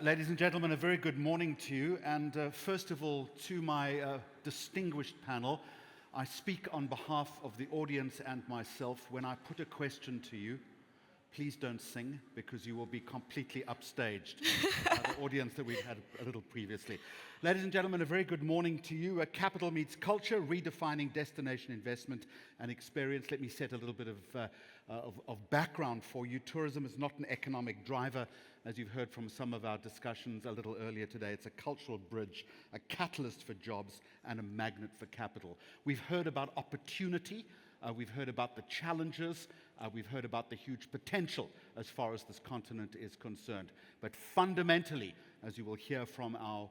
Ladies and gentlemen, a very good morning to you. And first of all, to my distinguished panel, I speak on behalf of the audience and myself. When I put a question to you, please don't sing, because you will be completely upstaged by the audience that we've had a little previously. Ladies and gentlemen, a very good morning to you. Capital meets culture, redefining destination investment and experience. Let me set a little bit of background for you. Tourism is not an economic driver, as you've heard from some of our discussions a little earlier today. It's a cultural bridge, a catalyst for jobs, and a magnet for capital. We've heard about opportunity. We've heard about the challenges. We've heard about the huge potential as far as this continent is concerned. But fundamentally, as you will hear from our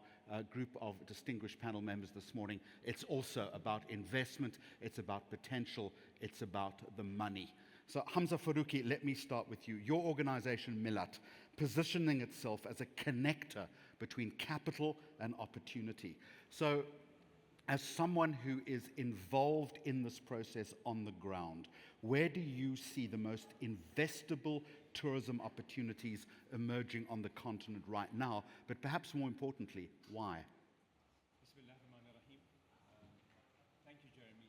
group of distinguished panel members this morning, it's also about investment, it's about potential, it's about the money. So Hamza Faruqi, let me start with you. Your organization, Millat, positioning itself as a connector between capital and opportunity. So as someone who is involved in this process on the ground, where do you see the most investable tourism opportunities emerging on the continent right now? But perhaps more importantly, why? Bismillahirrahmanirrahim. Thank you, Jeremy.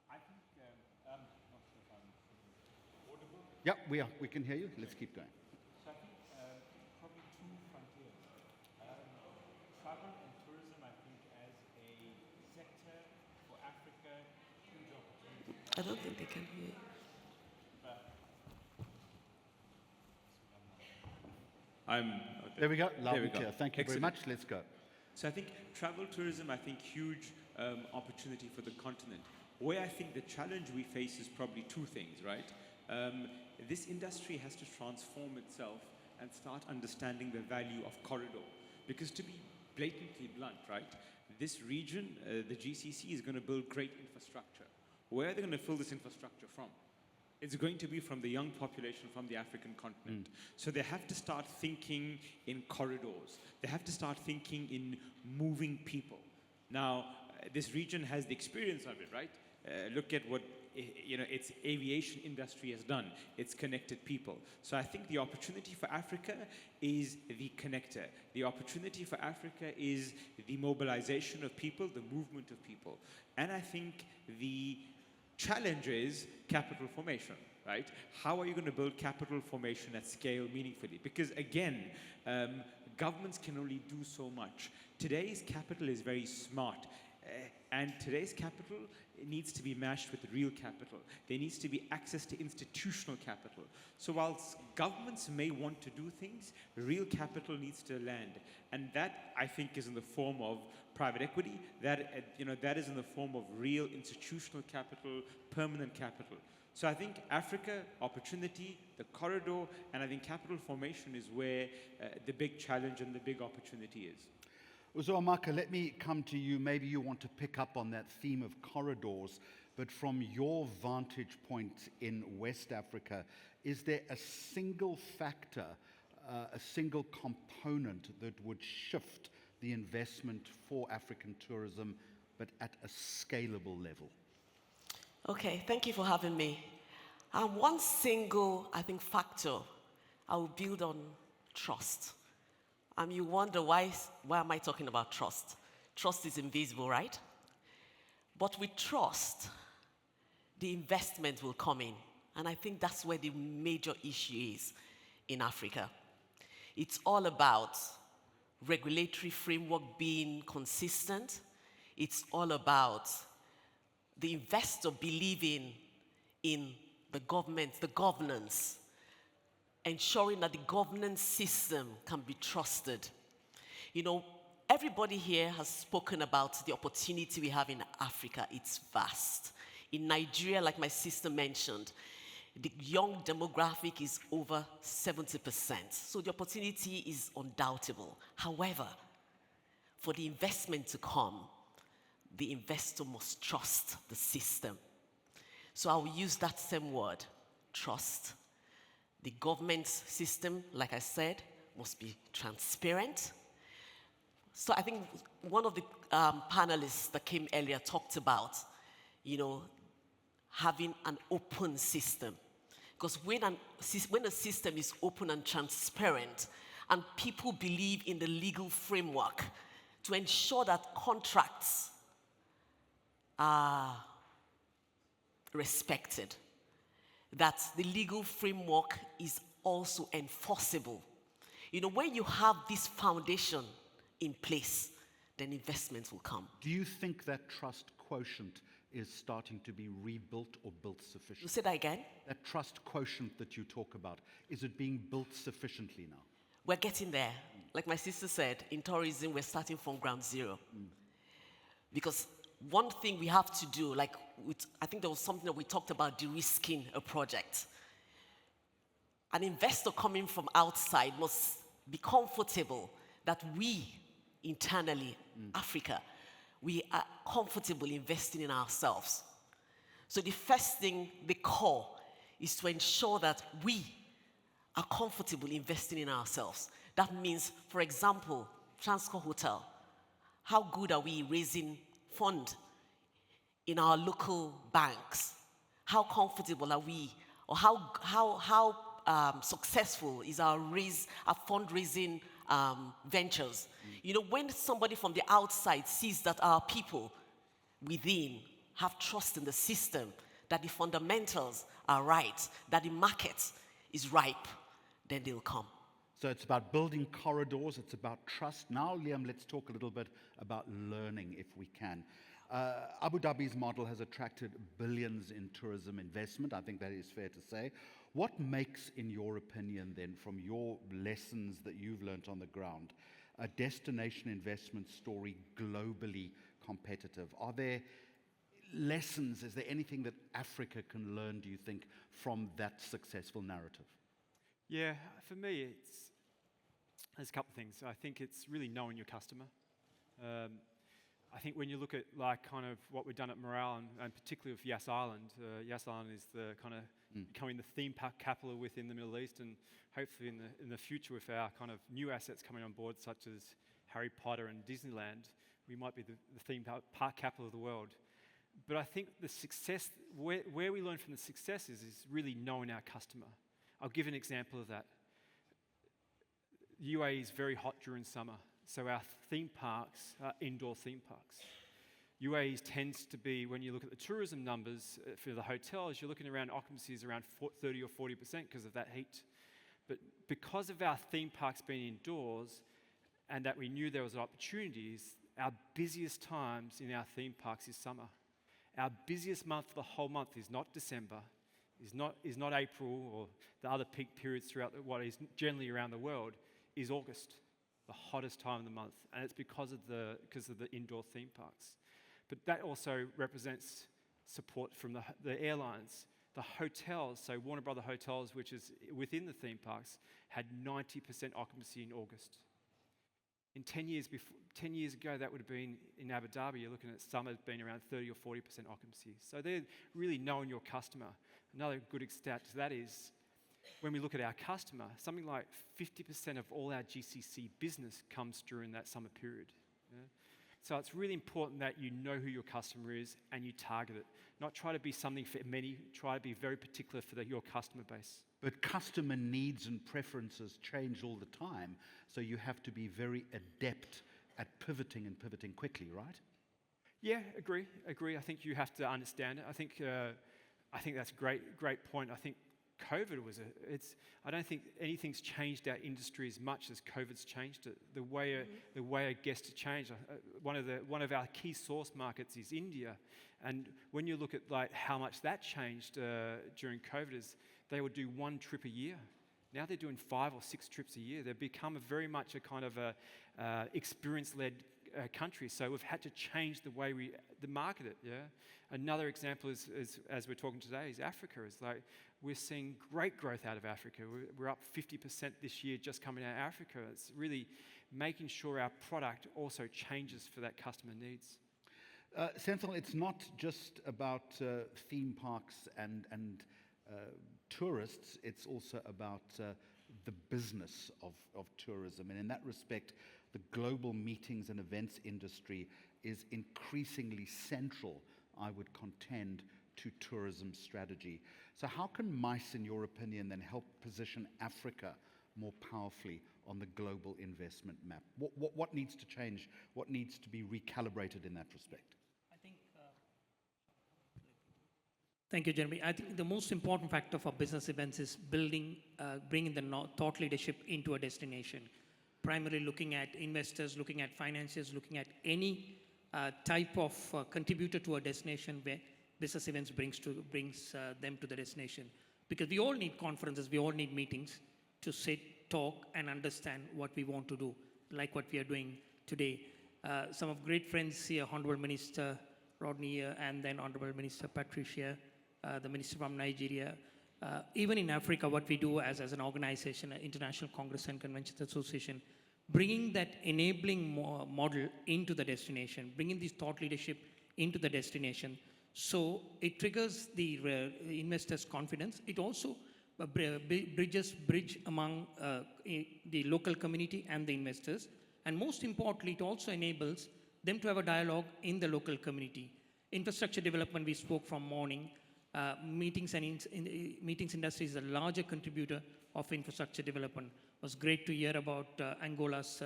I think, not sure if I'm audible. Yeah, we can hear you. Let's keep going. So I think probably two frontiers. Travel and tourism, I think, as a sector for Africa, huge opportunity. I don't think they can hear you. There we go. Loud and go. clear. Thank you very Excellent. much. Let's go. So I think travel tourism, I think huge opportunity for the continent. Where I think the challenge we face is probably two things, right? This industry has to transform itself and start understanding the value of corridor. Because to be blatantly blunt, right? This region, the GCC, is going to build great infrastructure. Where are they going to fill this infrastructure from? It's going to be from the young population from the African continent. So they have to start thinking in corridors. They have to start thinking in moving people. Now, this region has the experience of it, right? Look at what its aviation industry has done. It's connected people. So I think the opportunity for Africa is the connector. The opportunity for Africa is the mobilization of people, the movement of people. And I think the challenge is capital formation, right? How are you going to build capital formation at scale meaningfully? Because again, governments can only do so much. Today's capital is very smart. And today's capital needs to be matched with real capital. There needs to be access to institutional capital. So whilst governments may want to do things, real capital needs to land. And that, I think, is in the form of private equity. That is in the form of real institutional capital, permanent capital. So I think Africa, opportunity, the corridor, and I think capital formation is where the big challenge and the big opportunity is. Uzo Amaka, let me come to you. Maybe you want to pick up on that theme of corridors, but from your vantage point in West Africa, is there a single factor, a single component that would shift the investment for African tourism, but at a scalable level? Okay, thank you for having me. One single, I think, factor I will build on trust. You wonder why am I talking about trust? Trust is invisible, right? But with trust, the investment will come in. And I think that's where the major issue is in Africa. It's all about regulatory framework being consistent. It's all about the investor believing in the government, the governance, ensuring that the governance system can be trusted. Everybody here has spoken about the opportunity we have in Africa. It's vast. In Nigeria, like my sister mentioned, the young demographic is over 70%. So the opportunity is undoubtable. However, for the investment to come, the investor must trust the system. So I will use that same word, trust. The government system, like I said, must be transparent. So I think one of the panelists that came earlier talked about, having an open system. Because when a system is open and transparent, and people believe in the legal framework to ensure that contracts are respected, that the legal framework is also enforceable. You know, when you have this foundation in place, then investments will come. Do you think that trust quotient is starting to be rebuilt or built You sufficiently? say that again? That trust quotient that you talk about, is it being built sufficiently now? We're getting there. Like my sister said, in tourism, we're starting from ground zero. Because one thing we have to do, like I think there was something that we talked about, de-risking a project. An investor coming from outside must be comfortable that we internally, Africa, we are comfortable investing in ourselves. So the first thing, the core, is to ensure that we are comfortable investing in ourselves. That means, for example, Transcorp Hotel. How good are we raising fund in our local banks? How comfortable are we, or how successful is our fundraising ventures? You know, when somebody from the outside sees that our people within have trust in the system, that the fundamentals are right, that the market is ripe, then they'll come. So it's about building corridors, it's about trust. Now, Liam, let's talk a little bit about learning, if we can. Abu Dhabi's model has attracted billions in tourism investment. I think that is fair to say. What makes, in your opinion, then, from your lessons that you've learned on the ground, a destination investment story globally competitive? Are there lessons? Is there anything that Africa can learn, do you think, from that successful narrative? Yeah, for me, there's a couple of things. I think it's really knowing your customer. I think when you look at like kind of what we've done at Morale, and particularly with Yas Island is the kind of becoming the theme park capital within the Middle East, and hopefully in the future with our kind of new assets coming on board, such as Harry Potter and Disneyland, we might be the theme park capital of the world. But I think the success, where we learn from the successes, is really knowing our customer. I'll give an example of that. UAE is very hot during summer, so our theme parks are indoor theme parks. UAE tends to be, when you look at the tourism numbers for the hotels, you're looking around occupancies around 30 or 40% because of that heat. But because of our theme parks being indoors and that we knew there was opportunities, our busiest times in our theme parks is summer. Our busiest month for the whole month is not December, is not April or the other peak periods throughout what is generally around the world, is August, the hottest time of the month. And it's because of the indoor theme parks. But that also represents support from the airlines. The hotels, so Warner Brother Hotels, which is within the theme parks, had 90% occupancy in August. In 10 years ago, that would have been in Abu Dhabi, you're looking at summer being around 30 or 40% occupancy. So they're really knowing your customer. Another good stat to that is, when we look at our customer, something like 50% of all our GCC business comes during that summer period. Yeah? So it's really important that you know who your customer is and you target it. Not try to be something for many, try to be very particular for your customer base. But customer needs and preferences change all the time, so you have to be very adept at pivoting and pivoting quickly, right? Yeah, agree. I think you have to understand it. I think that's a great point. I think COVID I don't think anything's changed our industry as much as COVID's changed it. The way a guest has changed. One of our key source markets is India, and when you look at like how much that changed during COVID, is they would do one trip a year. Now they're doing 5 or 6 trips a year. They've become very much a kind of a experience-led country. So we've had to change the way we market it. Yeah. Another example is as we're talking today is Africa. It's like we're seeing great growth out of Africa. We're up 50% this year just coming out of Africa. It's really making sure our product also changes for that customer needs. Senthil, it's not just about theme parks and tourists, it's also about the business of tourism. And in that respect, the global meetings and events industry is increasingly central, I would contend, to tourism strategy. So how can MICE, in your opinion, then help position Africa more powerfully on the global investment map? What needs to change? What needs to be recalibrated in that respect? I think, thank you, Jeremy. I think the most important factor for business events is bringing the thought leadership into a destination. Primarily looking at investors, looking at financiers, looking at any type of contributor to a destination where business events brings them to the destination. Because we all need conferences, we all need meetings to sit, talk, and understand what we want to do, like what we are doing today. Some of great friends here, Honorable Minister Rodney and then Honorable Minister Patricia, the Minister from Nigeria. Even in Africa, what we do as an organization, International Congress and Conventions Association, bringing that enabling model into the destination, bringing this thought leadership into the destination. So it triggers the investors' confidence. It also bridge among the local community and the investors. And most importantly, it also enables them to have a dialogue in the local community. Infrastructure development, we spoke from morning. Meetings industry is a larger contributor of infrastructure development. It was great to hear about Angola's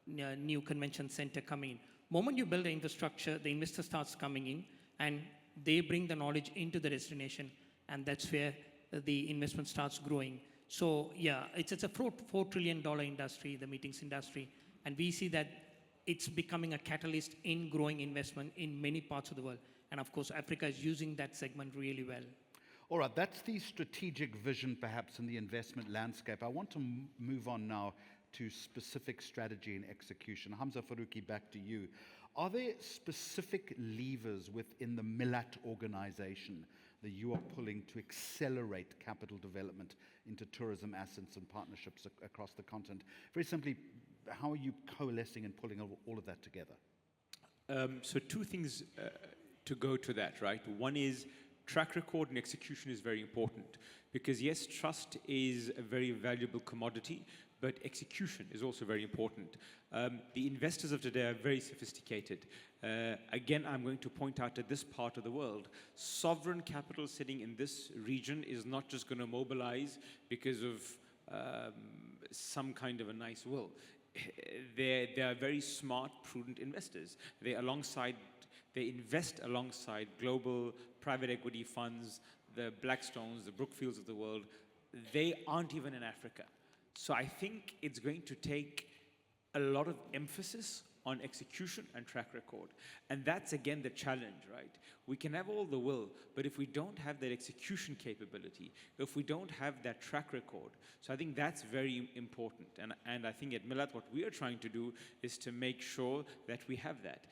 new convention center coming in. Moment you build the infrastructure, the investor starts coming in and they bring the knowledge into the destination, and that's where the investment starts growing. So yeah, it's a $4 trillion industry, the meetings industry, and we see that it's becoming a catalyst in growing investment in many parts of the world. And of course, Africa is using that segment really well. All right, that's the strategic vision perhaps in the investment landscape. I want to move on now to specific strategy and execution. Hamza Faruqi, back to you. Are there specific levers within the Millat organization that you are pulling to accelerate capital development into tourism assets and partnerships across the continent? Very simply, how are you coalescing and pulling all of that together? So two things to go to that, right? One is track record and execution is very important because yes, trust is a very valuable commodity, but execution is also very important. The investors of today are very sophisticated. Again, I'm going to point out that this part of the world, sovereign capital sitting in this region is not just going to mobilize because of some kind of a nice will. They are very smart, prudent investors. They invest alongside global private equity funds, the Blackstones, the Brookfields of the world. They aren't even in Africa. So I think it's going to take a lot of emphasis on execution and track record. And that's again the challenge, right? We can have all the will, but if we don't have that execution capability, if we don't have that track record, so I think that's very important. And I think at Millat, what we are trying to do is to make sure that we have that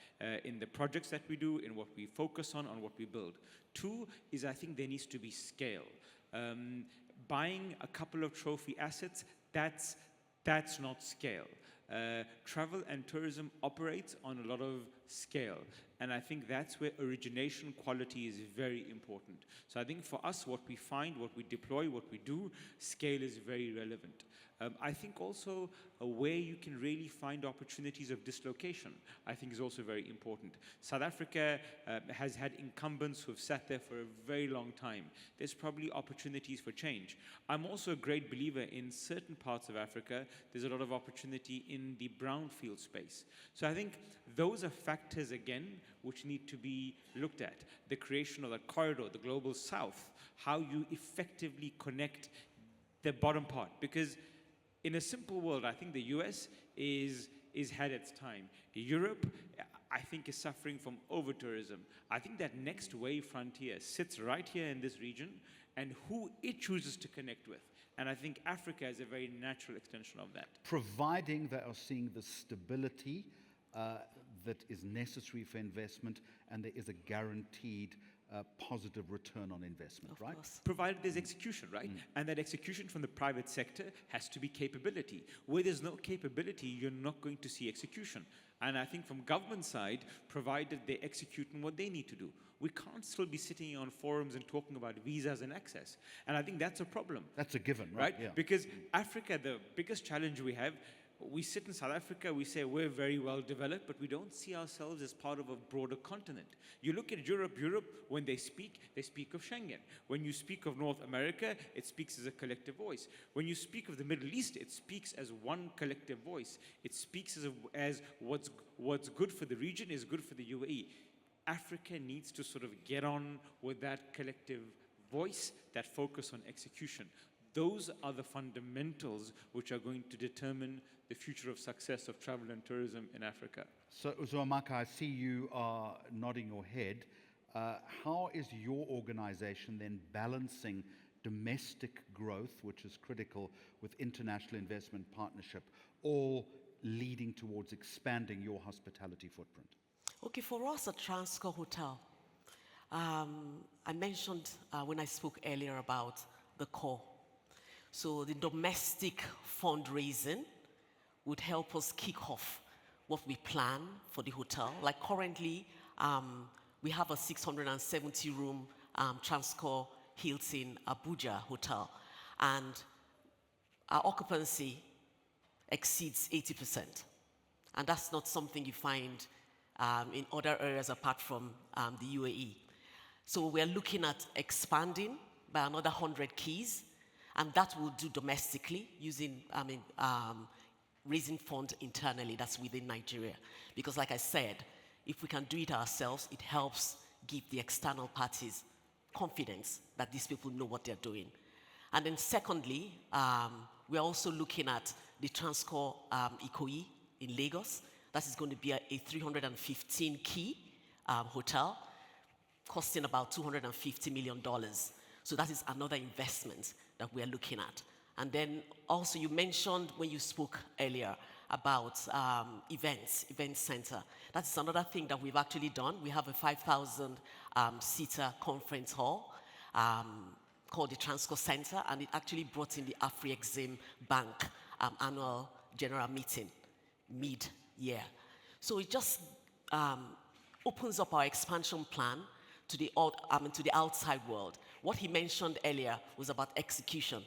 in the projects that we do, in what we focus on what we build. Two is I think there needs to be scale. Buying a couple of trophy assets, that's not scale. Travel and tourism operates on a lot of scale. And I think that's where origination quality is very important. So I think for us, what we find, what we deploy, what we do, scale is very relevant. I think also where you can really find opportunities of dislocation, I think is also very important. South Africa has had incumbents who have sat there for a very long time. There's probably opportunities for change. I'm also a great believer in certain parts of Africa, there's a lot of opportunity in the brownfield space. So I think those are factors, again, which need to be looked at. The creation of the corridor, the global south, how you effectively connect the bottom part. Because in a simple world, I think the US is had its time. Europe, I think, is suffering from over-tourism. I think that next wave frontier sits right here in this region and who it chooses to connect with. And I think Africa is a very natural extension of that. Providing they are seeing the stability that is necessary for investment and there is a guaranteed positive return on investment, Of right? course. Provided there's execution, right? And that execution from the private sector has to be capability. Where there's no capability, you're not going to see execution. And I think from government side, provided they execute on what they need to do. We can't still be sitting on forums and talking about visas and access. And I think that's a problem. That's a given, Right? Yeah. Because Africa, the biggest challenge we have, we sit in South Africa, we say we're very well developed, but we don't see ourselves as part of a broader continent. You look at Europe, when they speak of Schengen. When you speak of North America, it speaks as a collective voice. When you speak of the Middle East, it speaks as one collective voice. It speaks as what's good for the region is good for the UAE. Africa needs to sort of get on with that collective voice, that focus on execution. Those are the fundamentals which are going to determine the future of success of travel and tourism in Africa. So, Amaka, I see you are nodding your head. How is your organization then balancing domestic growth, which is critical, with international investment partnership, all leading towards expanding your hospitality footprint? Okay, for us at Transcorp Hotel, I mentioned when I spoke earlier about the core. So the domestic fundraising would help us kick off what we plan for the hotel. Like currently, we have a 670-room Transcorp Hilton Abuja hotel, and our occupancy exceeds 80%. And that's not something you find in other areas apart from the UAE. So we're looking at expanding by another 100 keys, and that we'll do domestically using, raising funds internally, that's within Nigeria. Because like I said, if we can do it ourselves, it helps give the external parties confidence that these people know what they're doing. And then secondly, we're also looking at the Transcorp Ikoyi in Lagos. That is going to be a 315-key hotel, costing about $250 million. So that is another investment that we're looking at. And then also you mentioned when you spoke earlier about event center. That's another thing that we've actually done. We have a 5,000-seater conference hall called the Transcorp Center, and it actually brought in the Afrexim Bank annual general meeting mid-year. So it just opens up our expansion plan to the outside world. What he mentioned earlier was about execution.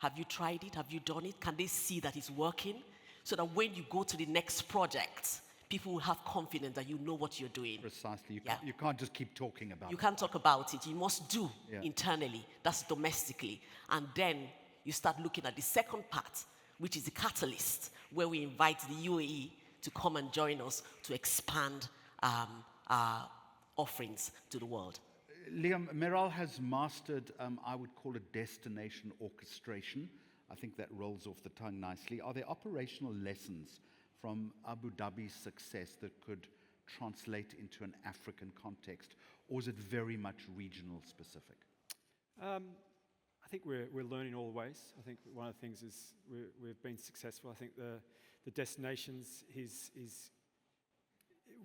Have you tried it? Have you done it? Can they see that it's working? So that when you go to the next project, people will have confidence that you know what you're doing. Precisely. Yeah. You can't just keep talking about You it. can't talk about it. You must do Yeah. internally. That's domestically. And then you start looking at the second part, which is the catalyst, where we invite the UAE to come and join us to expand our offerings to the world. Liam, Meral has mastered, I would call it destination orchestration. I think that rolls off the tongue nicely. Are there operational lessons from Abu Dhabi's success that could translate into an African context, or is it very much regional specific? I think we're learning all the ways. I think one of the things is we've been successful. I think the destinations is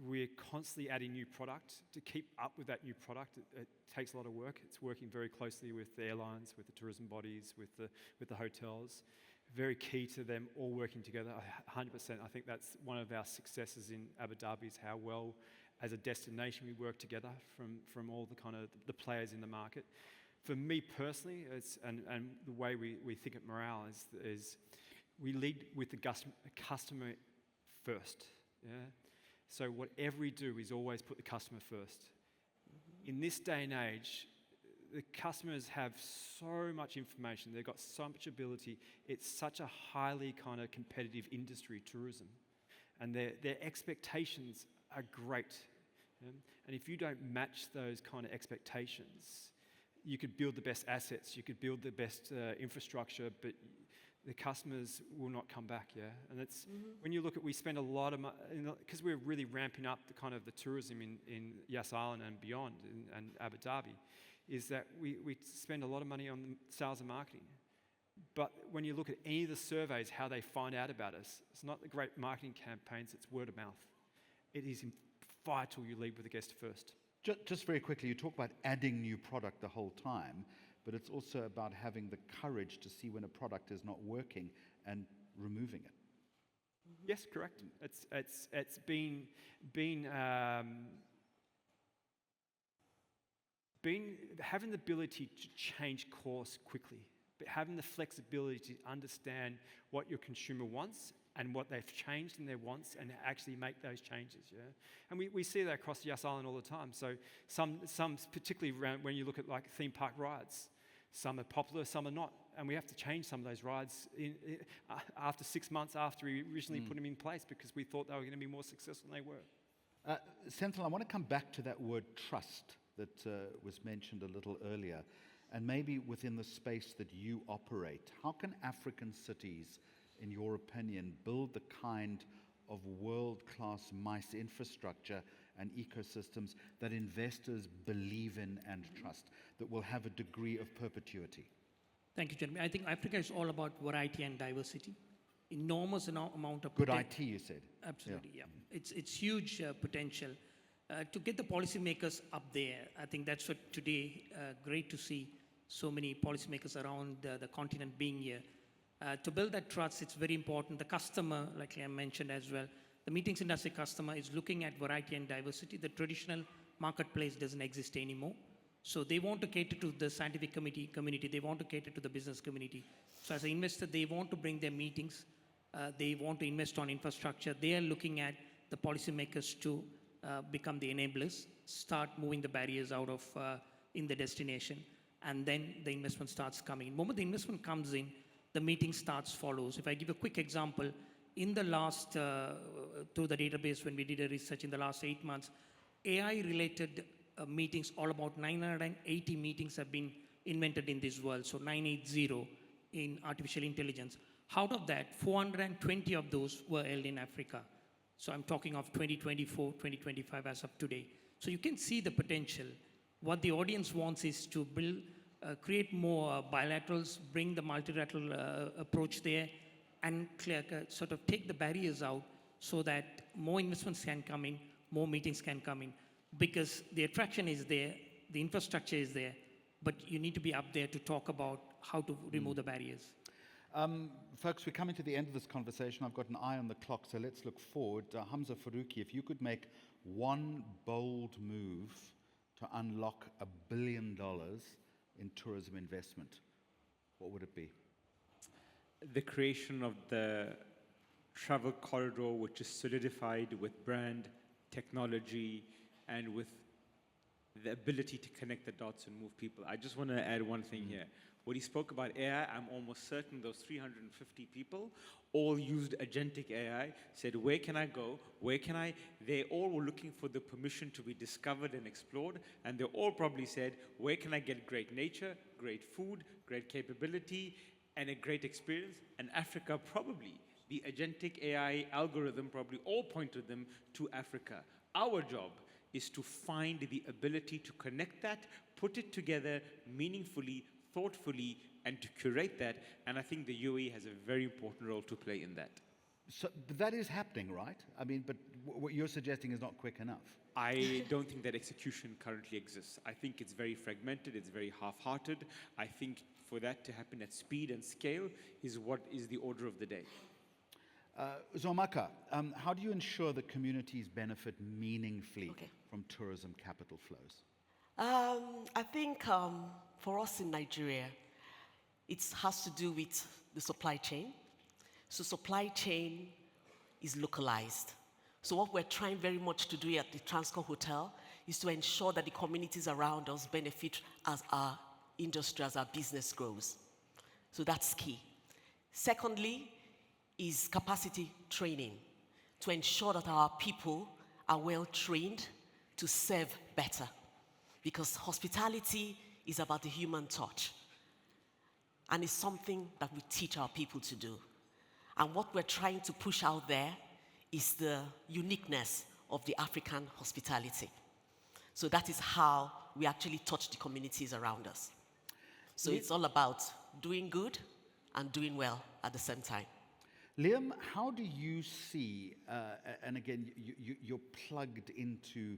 we're constantly adding new product. To keep up with that new product, it takes a lot of work. It's working very closely with the airlines, with the tourism bodies, with the hotels. Very key to them all working together. 100%. I think that's one of our successes in Abu Dhabi is how well, as a destination, we work together from all the kind of the players in the market. For me personally, and the way we think at Morale is we lead with the customer first. Yeah. So whatever we do is always put the customer first. In this day and age, the customers have so much information. They've got so much ability. It's such a highly kind of competitive industry, tourism. And their expectations are great. Yeah? And if you don't match those kind of expectations, you could build the best assets, you could build the best infrastructure, but the customers will not come back, yeah? And it's, when you look at, we spend a lot of money, because we're really ramping up the kind of the tourism in Yas Island and beyond, and Abu Dhabi, is that we spend a lot of money on sales and marketing. But when you look at any of the surveys, how they find out about us, it's not the great marketing campaigns, it's word of mouth. It is vital you lead with the guest first. Just very quickly, you talk about adding new product the whole time, but it's also about having the courage to see when a product is not working and removing it. Yes, correct. It's been having the ability to change course quickly, but having the flexibility to understand what your consumer wants and what they've changed in their wants and actually make those changes. Yeah? And we see that across the Yas Island all the time. So some particularly around when you look at like theme park rides, some are popular, some are not. And we have to change some of those rides after 6 months after we originally put them in place because we thought they were going to be more successful than they were. Senthil, I want to come back to that word trust that was mentioned a little earlier. And maybe within the space that you operate, how can African cities, in your opinion, build the kind of world-class MICE infrastructure and ecosystems that investors believe in and trust, that will have a degree of perpetuity? Thank you, Jeremy. I think Africa is all about variety and diversity. Enormous amount of Good IT, you said. Absolutely, yeah. It's huge potential. To get the policymakers up there, I think that's what today, great to see so many policymakers around the continent being here. To build that trust, it's very important. The customer, like I mentioned as well, the meetings industry customer is looking at variety and diversity. The traditional marketplace doesn't exist anymore. So they want to cater to the scientific community. They want to cater to the business community. So as an investor, they want to bring their meetings. They want to invest on infrastructure. They are looking at the policymakers to become the enablers, start moving the barriers out of in the destination, and then the investment starts coming. The moment the investment comes in, the meeting starts follows. If I give a quick example, in the last, through the database when we did a research in the last 8 months, AI-related meetings, all about 980 meetings have been invented in this world, so 980 in artificial intelligence. Out of that, 420 of those were held in Africa. So I'm talking of 2024, 2025 as of today. So you can see the potential. What the audience wants is to build, create more bilaterals, bring the multilateral approach there, and sort of take the barriers out so that more investments can come in, more meetings can come in. Because the attraction is there, the infrastructure is there, but you need to be up there to talk about how to remove the barriers. Folks, we're coming to the end of this conversation. I've got an eye on the clock, so let's look forward. Hamza Faruqi, if you could make one bold move to unlock $1 billion in tourism investment, what would it be? The creation of the travel corridor, which is solidified with brand, technology, and with the ability to connect the dots and move people. I just want to add one thing here. When he spoke about AI, I'm almost certain those 350 people all used agentic AI, said, where can I go? Where can I? They all were looking for the permission to be discovered and explored, and they all probably said, where can I get great nature, great food, great capability, and a great experience? And Africa probably, the agentic AI algorithm probably all pointed them to Africa. Our job is to find the ability to connect that, put it together meaningfully, thoughtfully, and to curate that. And I think the UAE has a very important role to play in that. So but that is happening, right? I mean, but what you're suggesting is not quick enough. I don't think that execution currently exists. I think it's very fragmented, it's very half-hearted. I think for that to happen at speed and scale is what is the order of the day. Zomaka, how do you ensure that communities benefit meaningfully from tourism capital flows? I think for us in Nigeria, it has to do with the supply chain. So supply chain is localized. So what we're trying very much to do at the Transcorp Hotel is to ensure that the communities around us benefit as our industry, as our business grows. So that's key. Secondly, is capacity training to ensure that our people are well trained to serve better. Because hospitality is about the human touch. And it's something that we teach our people to do. And what we're trying to push out there is the uniqueness of the African hospitality. So that is how we actually touch the communities around us. So it's all about doing good and doing well at the same time. Liam, how do you see, and again, you're plugged into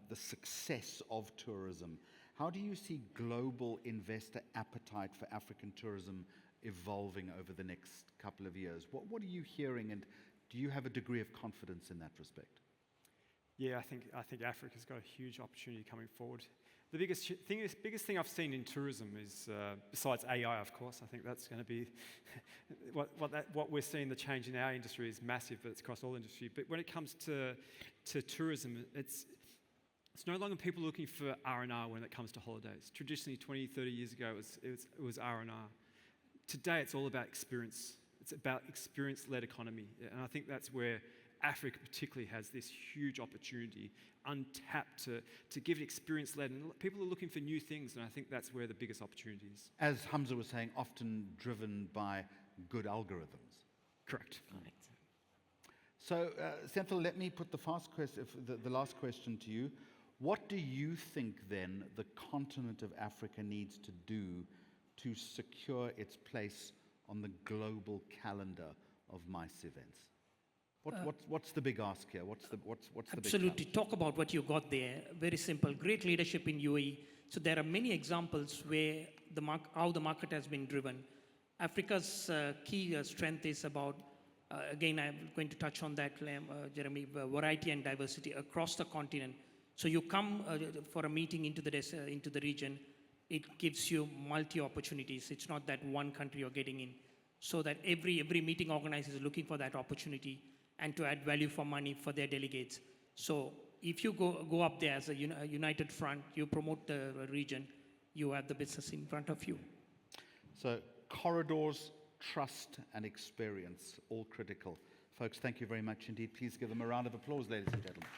the success of tourism, how do you see global investor appetite for African tourism evolving over the next couple of years? What are you hearing, and do you have a degree of confidence in that respect? Yeah, I think Africa's got a huge opportunity coming forward. The biggest thing I've seen in tourism is, besides AI, of course, I think that's going to be what we're seeing. The change in our industry is massive, but it's across all industry. But when it comes to tourism, it's no longer people looking for R&R when it comes to holidays. Traditionally, 20, 30 years ago, it was R&R. Today, it's all about experience. It's about experience-led economy. And I think that's where Africa particularly has this huge opportunity, untapped, to give it experience-led. And people are looking for new things, and I think that's where the biggest opportunity is. As Hamza was saying, often driven by good algorithms. Correct. Correct. So, Senthil, let me put the last question to you. What do you think, then, the continent of Africa needs to do to secure its place on the global calendar of MICE events? What's the big ask here? What's the big Absolutely. challenge? Talk about what you got there. Very simple. Great leadership in UAE. So there are many examples where how the market has been driven. Africa's key strength is about, again, I'm going to touch on that, Jeremy, variety and diversity across the continent. So you come for a meeting into the region, it gives you multi opportunities. It's not that one country you're getting in. So that every meeting organizer is looking for that opportunity and to add value for money for their delegates. So if you go up there as a united front, you promote the region, you have the business in front of you. So, corridors, trust, and experience, all critical. Folks, thank you very much indeed. Please give them a round of applause, ladies and gentlemen.